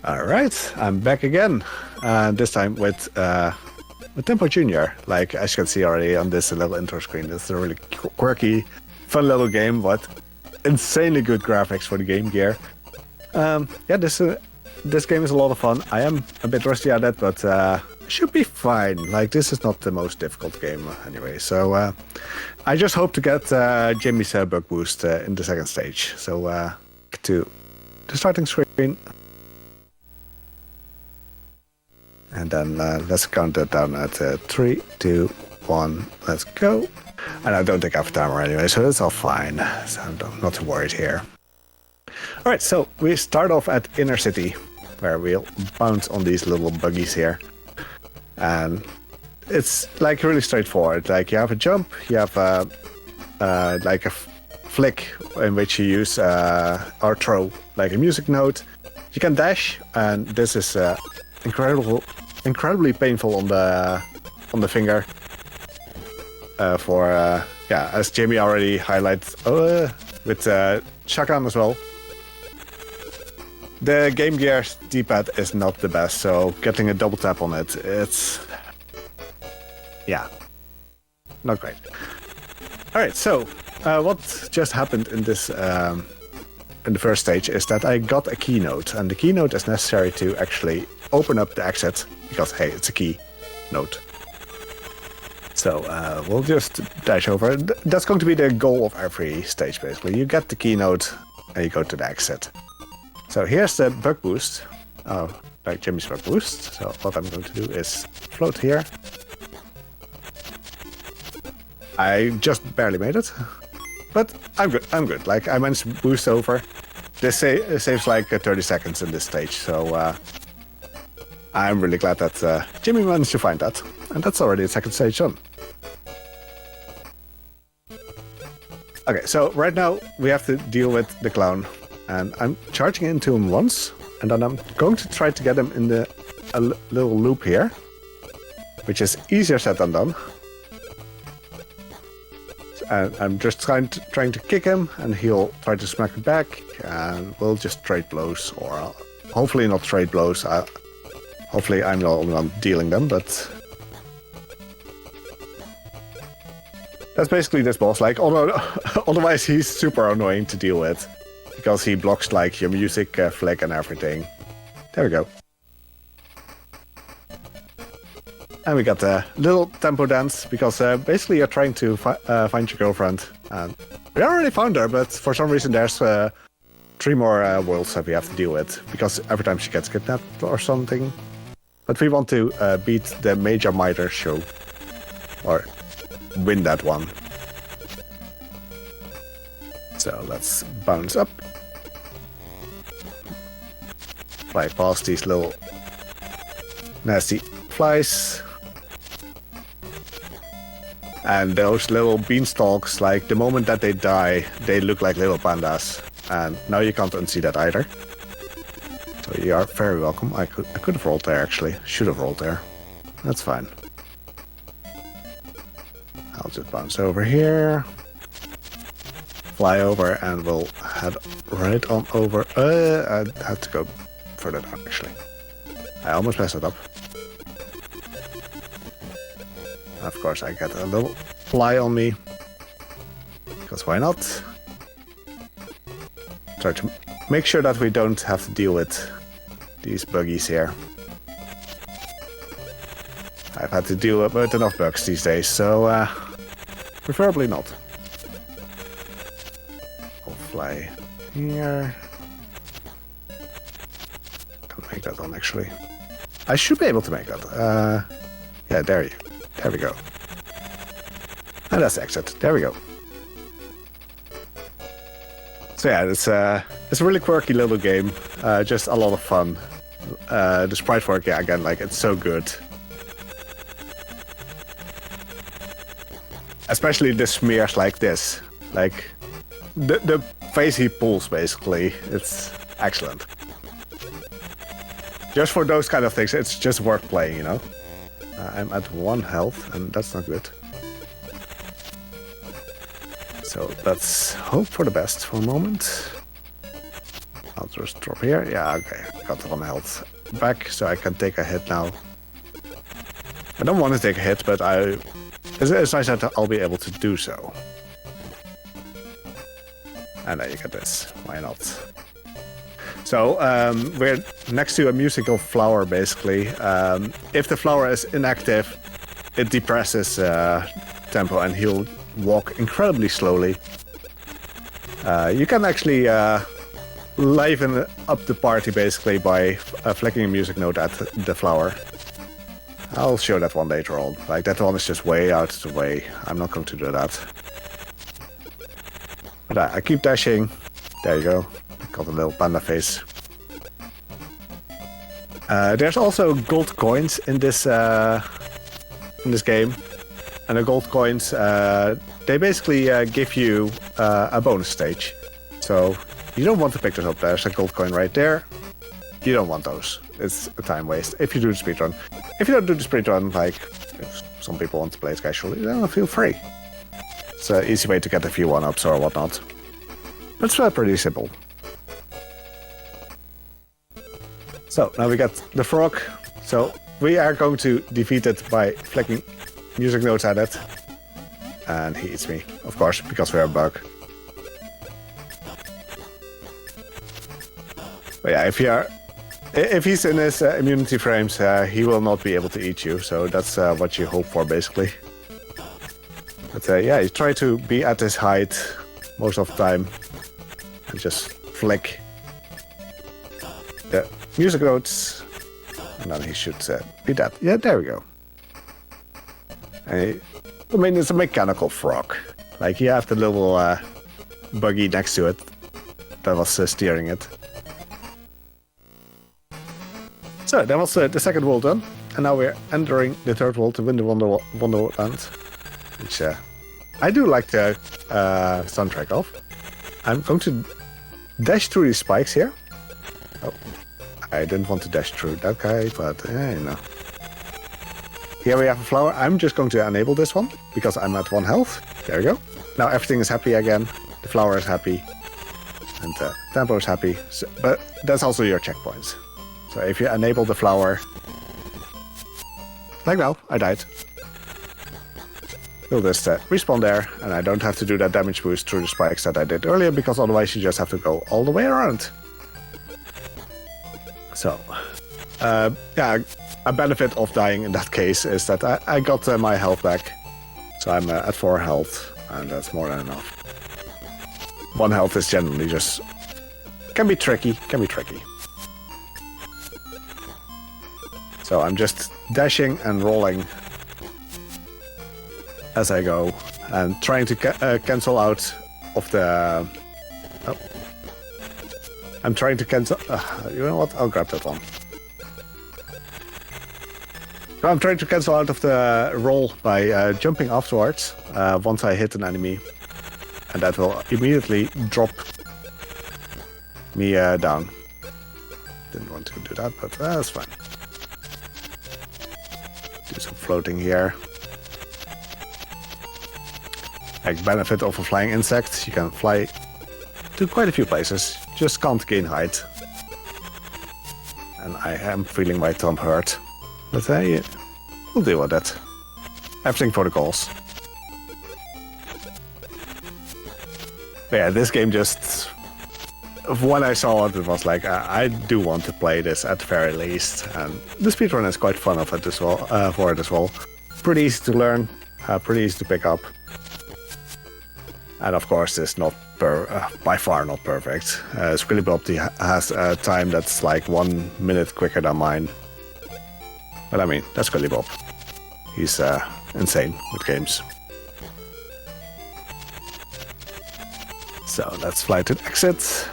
Alright, I'm back again. This time with Tempo Jr. Like, as you can see already on this little intro screen, it's a really quirky, fun little game, but insanely good graphics for the Game Gear. Yeah, this game is a lot of fun. I am a bit rusty at it, but should be fine. Like, this is not the most difficult game anyway. So I just hope to get Jimmy's bug boost in the second stage. So to the starting screen. And then let's count it down at 3, 2, 1, let's go. And I don't think I have a timer anyway, so it's all fine. So I'm not too worried here. Alright, so we start off at Inner City, where we'll bounce on these little buggies here. And it's like really straightforward. Like, you have a jump, you have like a flick in which you use or throw like a music note. You can dash, and this is incredibly painful on the finger. Yeah, as Jamie already highlighted with Shakan as well. The Game Gear's D-pad is not the best, so getting a double tap on it, it's yeah, not great. All right, so what just happened in this in the first stage is that I got a keynote, and the keynote is necessary to actually open up the exit because hey, it's a key note. So we'll just dash over. That's going to be the goal of every stage, basically. You get the keynote and you go to the exit. So here's the bug boost, like Jimmy's bug boost. So what I'm going to do is float here. I just barely made it, but I'm good. Like, I managed to boost over. This saves like 30 seconds in this stage, so I'm really glad that Jimmy managed to find that. And that's already the second stage done. Okay, so right now we have to deal with the clown. And I'm charging into him once, and then I'm going to try to get him in a little loop here, which is easier said than done. And I'm just trying to kick him, and he'll try to smack me back, and we'll just trade blows, or hopefully not trade blows. Hopefully I'm the only one dealing them, but that's basically this boss. Like, otherwise he's super annoying to deal with, because he blocks like your music flick and everything. There we go. And we got a little tempo dance, because basically you're trying to find your girlfriend. And we already found her, but for some reason there's 3 more worlds that we have to deal with, because every time she gets kidnapped or something. But we want to beat the Major Miter show, or win that one. So let's bounce up. Fly past these little nasty flies. And those little beanstalks, like, the moment that they die, they look like little pandas. And now you can't unsee that either. So you are very welcome. I could have rolled there, actually. Should have rolled there. That's fine. I'll just bounce over here. Fly over, and we'll head right on over. I had to go further down, actually. I almost messed it up. Of course, I get a little fly on me, because why not? Try to make sure that we don't have to deal with these buggies here. I've had to deal with enough bugs these days, so preferably not. I'll fly here. Can't make that one, actually. I should be able to make that. Yeah, there we go. And that's the exit. There we go. So yeah, it's a really quirky little game. Just a lot of fun. The sprite work, yeah, again, like, it's so good. Especially the smears like this. Like, the face he pulls, basically. It's excellent. Just for those kind of things, it's just worth playing, you know? I'm at 1 health, and that's not good. So let's hope for the best for a moment. I'll just drop here. Yeah, okay. Got 1 health back, so I can take a hit now. I don't want to take a hit, but it's nice that I'll be able to do so. And then you get this. Why not? So we're next to a musical flower, basically. If the flower is inactive, it depresses tempo, and he'll walk incredibly slowly. You can actually liven up the party, basically, by flicking a music note at the flower. I'll show that one later on. Like, that one is just way out of the way. I'm not going to do that. But I keep dashing. There you go. Got a little panda face. There's also gold coins in this game. And the gold coins, they basically give you a bonus stage. So you don't want to pick this up. There's a gold coin right there. You don't want those. It's a time waste if you do the speedrun. If you don't do the speedrun, like if some people want to play it casually, then feel free. It's an easy way to get a few 1-ups or whatnot. It's pretty simple. So now we got the frog. So we are going to defeat it by flicking music notes at it. And he eats me, of course, because we're a bug. But yeah, if he's in his immunity frames, he will not be able to eat you. So that's what you hope for, basically. But yeah, you try to be at his height most of the time. And just flick the music notes. And then he should be dead. Yeah, there we go. I mean, it's a mechanical frog. Like, you have the little buggy next to it that was steering it. So that was the second world done, and now we're entering the third world, the Winter Wonderland, which I do like the soundtrack of. I'm going to dash through these spikes here. Oh, I didn't want to dash through that guy, but you know. Here we have a flower. I'm just going to enable this one because I'm at 1 health. There we go. Now everything is happy again. The flower is happy, and tempo is happy. So, but that's also your checkpoints. So if you enable the flower, like now, I died. You'll just respawn there, and I don't have to do that damage boost through the spikes that I did earlier, because otherwise you just have to go all the way around. So, yeah, a benefit of dying in that case is that I got my health back. So I'm at 4 health, and that's more than enough. 1 health is generally just... can be tricky. So I'm just dashing and rolling as I go, and trying to cancel out of the... Oh. I'm trying to cancel... you know what? I'll grab that one. So I'm trying to cancel out of the roll by jumping afterwards once I hit an enemy. And that will immediately drop me down. Didn't want to do that, but that's fine. Do some floating here. Like, benefit of a flying insect, you can fly to quite a few places, just can't gain height. And I am feeling my thumb hurt, but we'll deal with it. Everything for the goals. But yeah, this game just... when I saw it, it was like, I do want to play this at the very least. And the speedrun is quite fun of it as well, for it as well. Pretty easy to learn, pretty easy to pick up. And of course, it's not by far not perfect. Squillybopty has a time that's like 1 minute quicker than mine. But I mean, that's Squillybop. He's insane with games. So let's fly to the exit.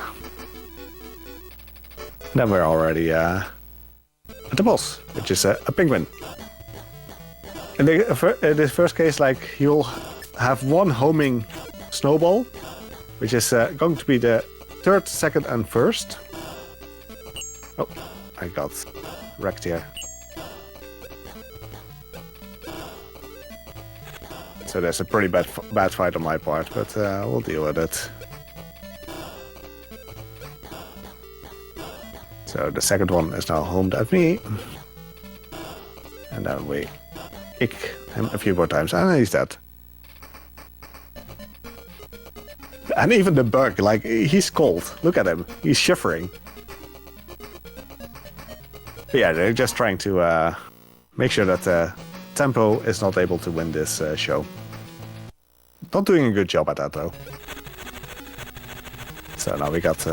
Then we're already at the boss, which is a penguin. In this first case, like, you'll have one homing snowball, which is going to be the 3rd, 2nd, and 1st. Oh, I got wrecked here. So there's a pretty bad fight on my part, but we'll deal with it. So the second one is now homed at me. And then we kick him a few more times, and he's dead. And even the bug, like, he's cold. Look at him. He's shivering. But yeah, they're just trying to make sure that Tempo is not able to win this show. Not doing a good job at that, though. So now we got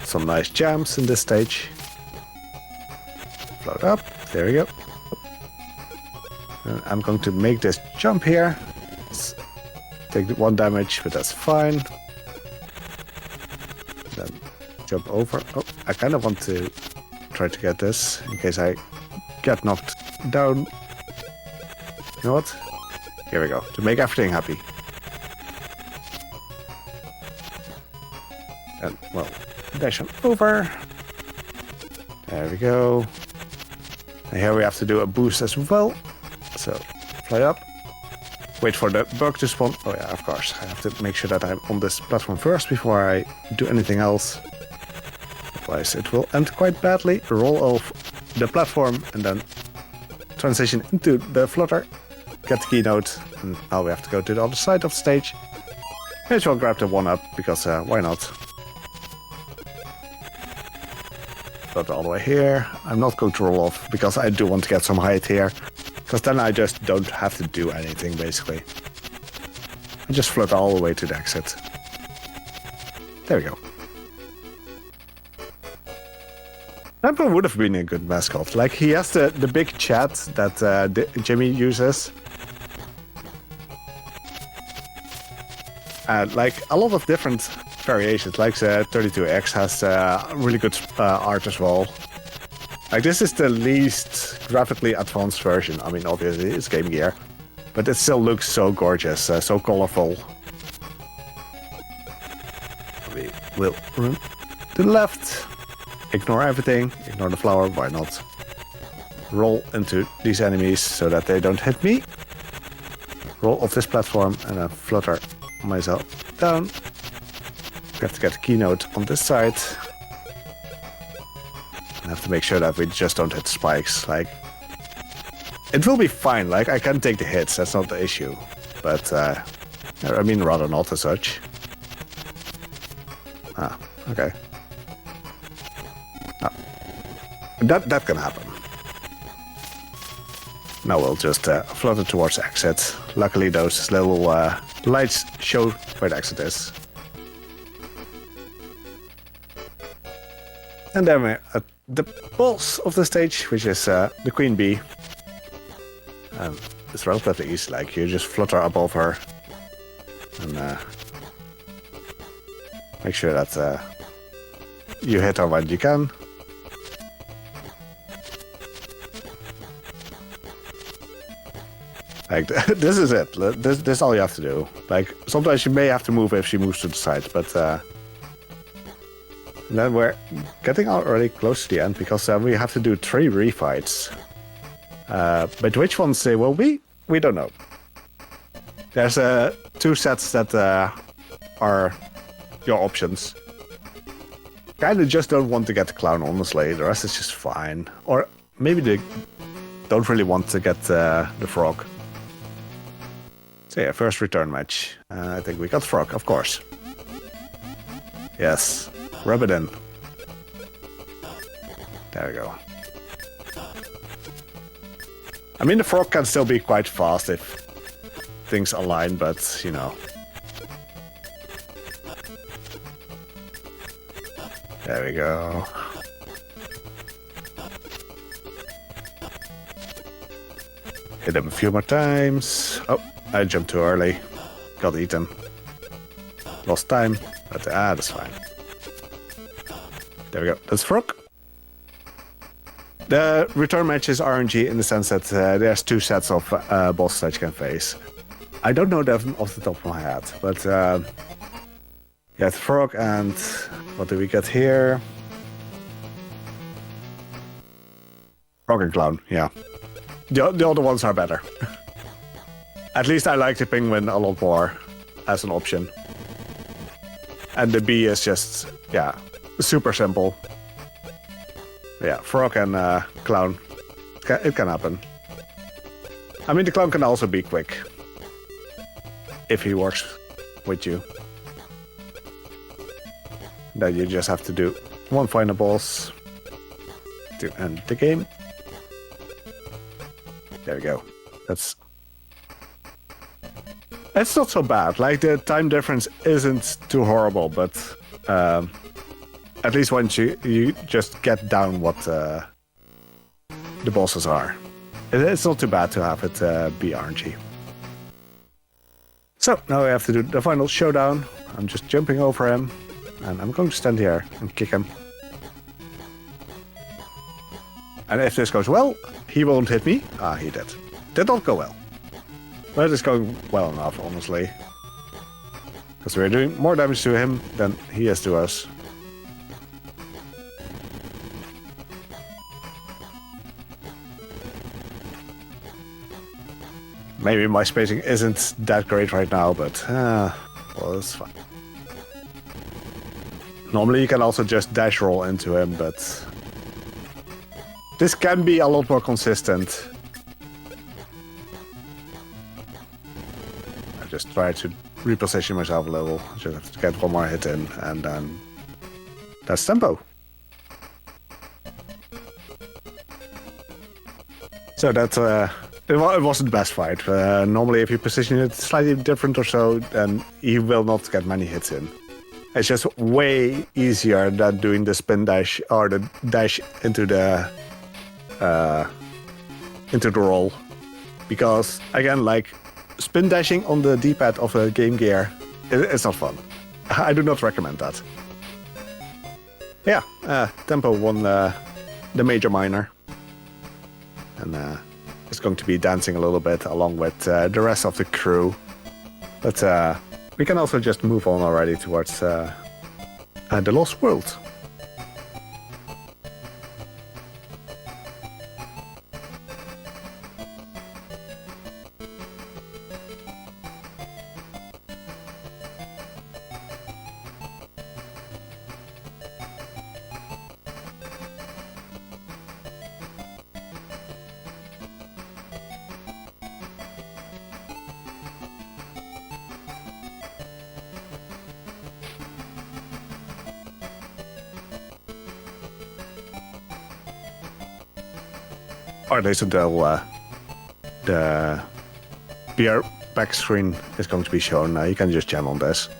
some nice jams in this stage. Float up. There we go. And I'm going to make this jump here. Take 1 damage, but that's fine. Then jump over. Oh, I kind of want to try to get this in case I get knocked down. You know what? Here we go. To make everything happy. And, well, dash on over. There we go. And here we have to do a boost as well. So, fly up. Wait for the bug to spawn. Oh yeah, of course. I have to make sure that I'm on this platform first before I do anything else. Otherwise it will end quite badly. Roll off the platform and then transition into the flutter. Get the keynote. And now we have to go to the other side of the stage. May as well grab the 1-up because why not? Flutter all the way here. I'm not going to roll off because I do want to get some height here. Because then I just don't have to do anything, basically. I just float all the way to the exit. There we go. Tempo would have been a good mascot. Like, he has the big chat that Jimmy uses. And, like, a lot of different variations. Like, 32X has really good art as well. Like, this is the least graphically advanced version. I mean, obviously, it's Game Gear. But it still looks so gorgeous, so colorful. We will run to the left. Ignore everything. Ignore the flower, why not? Roll into these enemies so that they don't hit me. Roll off this platform and then flutter myself down. We have to get the keynote on this side. I have to make sure that we just don't hit spikes. Like, it will be fine. Like, I can take the hits. That's not the issue. But, I mean, rather not as such. Ah, okay. Ah. That can happen. Now we'll just flutter towards exit. Luckily, those little lights show where the exit is. And then we're at the boss of the stage, which is the Queen Bee. It's relatively easy, like you just flutter above her and make sure that you hit her when you can. Like, this is it. This is all you have to do. Like, sometimes you may have to move if she moves to the side, but then we're getting already close to the end because we have to do 3 refights. But which ones they will be, we don't know. There's 2 sets that are your options. Kinda just don't want to get the clown, honestly. The rest is just fine. Or maybe they don't really want to get the frog. So yeah, first return match. I think we got frog, of course. Yes. Rub it in. There we go. I mean, the frog can still be quite fast if things align, but, you know. There we go. Hit him a few more times. Oh, I jumped too early. Got eaten. Lost time, but that's fine. There we go. That's frog. The return match is RNG in the sense that there's 2 sets of bosses that you can face. I don't know them off the top of my head, but yeah, it's frog and what do we get here? Frog and clown, yeah. The other ones are better. At least I like the penguin a lot more as an option. And the bee is just, yeah, super simple. Yeah, frog and clown. It can happen. I mean, the clown can also be quick. If he works with you. Then you just have to do one final boss to end the game. There we go. It's not so bad. Like, the time difference isn't too horrible, but at least once you just get down what the bosses are. It's not too bad to have it be RNG. So, now we have to do the final showdown. I'm just jumping over him, and I'm going to stand here and kick him. And if this goes well, he won't hit me. Ah, he did. Did not go well. But it's going well enough, honestly. Because we're doing more damage to him than he is to us. Maybe my spacing isn't that great right now, but well, it's fine. Normally you can also just dash roll into him, but this can be a lot more consistent. I just try to reposition myself a little. Just have to get one more hit in, and then that's tempo. So that's it wasn't the best fight. Normally, if you position it slightly different or so, then you will not get many hits in. It's just way easier than doing the spin dash or the dash into the roll, because again, like, spin dashing on the D-pad of a Game Gear, it's not fun. I do not recommend that. Yeah, tempo won the major minor, and it's going to be dancing a little bit along with the rest of the crew. But we can also just move on already towards the Lost World. Or at least until the VR back screen is going to be shown. You can just jam on this.